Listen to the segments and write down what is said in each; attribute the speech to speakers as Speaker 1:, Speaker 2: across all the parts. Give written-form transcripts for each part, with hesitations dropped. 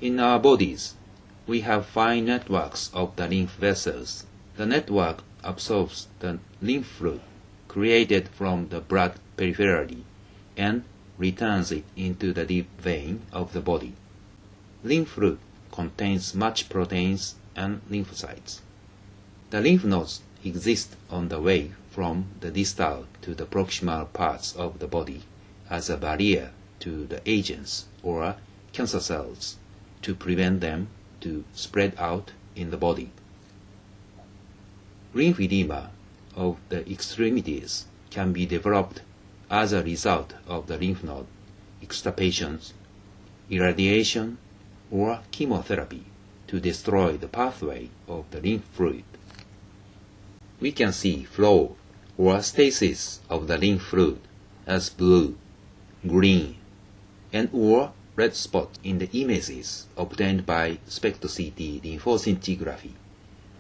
Speaker 1: In our bodies, we have fine networks of the lymph vessels. The network absorbs the lymph fluid created from the blood peripherally and returns it into the deep vein of the body. Lymph fluid contains much proteins and lymphocytes. The lymph nodes exist on the way from the distal to the proximal parts of the body as a barrier to the agents or cancer cells to prevent them to spread out in the body. Lymphedema of the extremities can be developed as a result of the lymph node extirpations, irradiation, or chemotherapy to destroy the pathway of the lymph fluid. We can see flow or stasis of the lymph fluid as blue, green, and or red spots in the images obtained by SPECT-CT lymphoscintigraphy,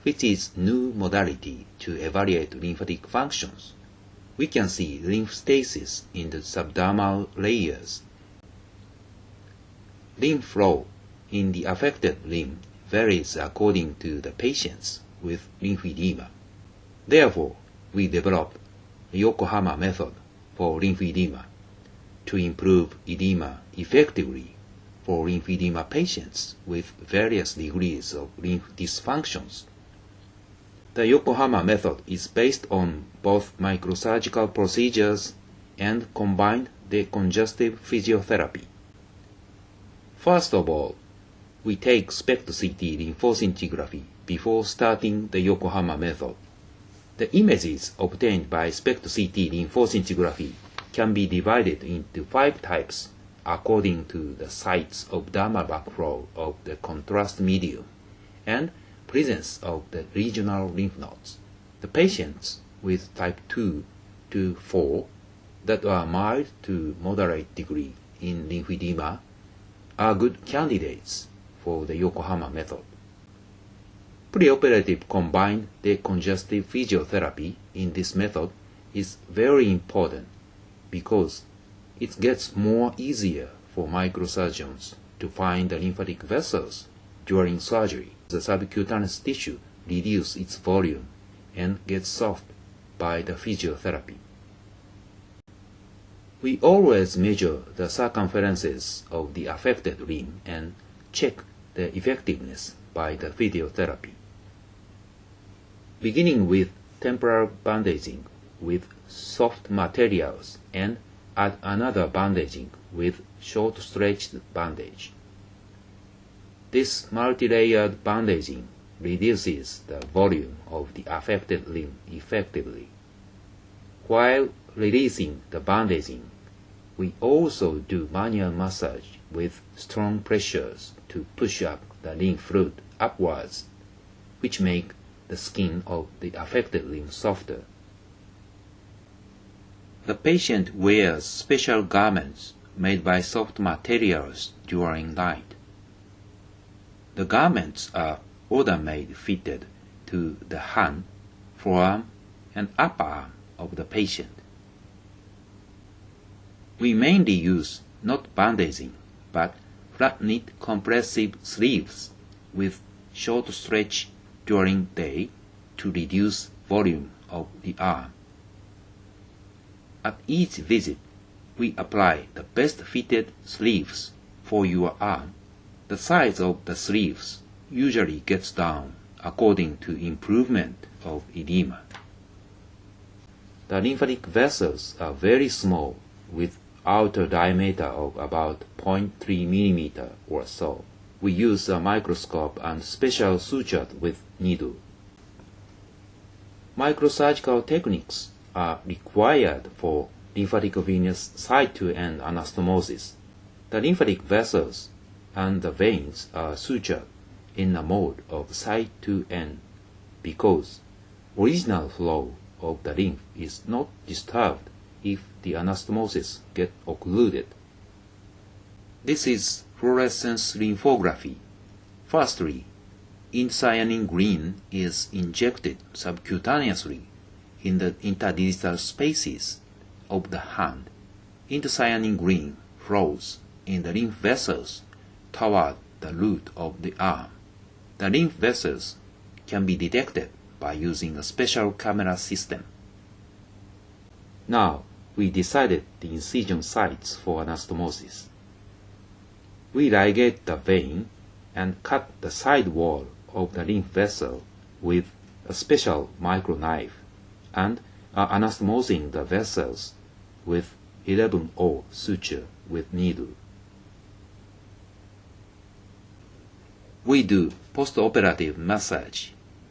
Speaker 1: which is new modality to evaluate lymphatic functions. We can see lymph stasis in the subdermal layers. Lymph flow in the affected limb varies according to the patients with lymphedema. Therefore, we developed the Yokohama method for lymphedema to improve edema effectively for lymphedema patients with various degrees of lymph dysfunctions. The Yokohama method is based on both microsurgical procedures and combined decongestive physiotherapy. First of all, we take SPECT-CT lymphoscintigraphy before starting the Yokohama method. The images obtained by SPECT-CT lymphoscintigraphy can be divided into 5 types according to the sites of dermal backflow of the contrast medium and presence of the regional lymph nodes. The patients with type 2 to 4 that are mild to moderate degree in lymphedema are good candidates for the Yokohama method. Pre-operative combined decongestive physiotherapy in this method is very important because it gets more easier for microsurgeons to find the lymphatic vessels during surgery. The subcutaneous tissue reduces its volume and gets soft by the physiotherapy. We always measure the circumferences of the affected limb and check the effectiveness by the physiotherapy. Beginning with temporal bandaging with soft materials and add another bandaging with short stretched bandage. This multi-layered bandaging reduces the volume of the affected limb effectively. While releasing the bandaging, we also do manual massage with strong pressures to push up the lymph fluid upwards, which make the skin of the affected limb softer. The patient wears special garments made by soft materials during night. The garments are order-made fitted to the hand, forearm, and upper arm of the patient. We mainly use not bandaging, but flat-knit compressive sleeves with short stretch during day to reduce volume of the arm. At each visit, we apply the best fitted sleeves for your arm. The size of the sleeves usually gets down according to improvement of edema. The lymphatic vessels are very small with outer diameter of about 0.3 mm or so. We use a microscope and special suture with needle. Microsurgical techniques are required for lymphatic venous side-to-end anastomosis. The lymphatic vessels and the veins are sutured in a mode of side-to-end because original flow of the lymph is not disturbed if the anastomosis gets occluded. This is fluorescence lymphography. Firstly, indocyanin green is injected subcutaneously in the interdigital spaces of the hand. Indocyanin green flows in the lymph vessels toward the root of the arm. The lymph vessels can be detected by using a special camera system. Now, we decided the incision sites for anastomosis. We ligate the vein and cut the side wall of the lymph vessel with a special microknife and are anastomosing the vessels with 11O suture with needle. We do post-operative massage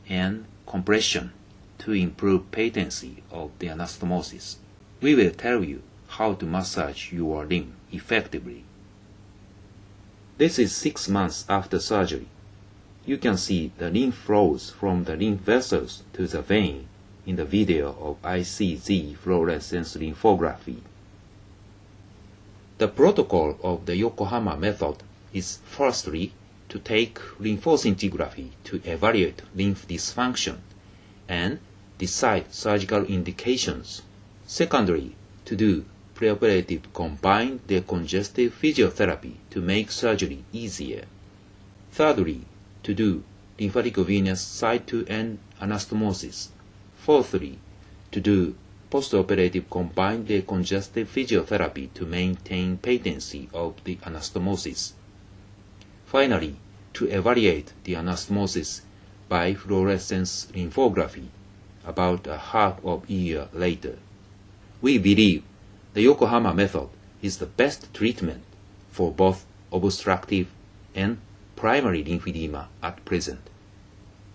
Speaker 1: and compression to improve patency of the anastomosis. We will tell you how to massage your limb effectively. This is 6 months after surgery. You can see the lymph flows from the lymph vessels to the vein in the video of ICZ fluorescence lymphography. The protocol of the Yokohama method is firstly to take lymphoscintigraphy to evaluate lymph dysfunction and decide surgical indications. Secondly, to do preoperative combined decongestive physiotherapy to make surgery easier. Thirdly, to do lymphatic venous side-to-end anastomosis. Fourthly, to do post-operative combined decongestive physiotherapy to maintain patency of the anastomosis. Finally, to evaluate the anastomosis by fluorescence lymphography about a half of a year later. We believe the Yokohama method is the best treatment for both obstructive and primary lymphedema at present.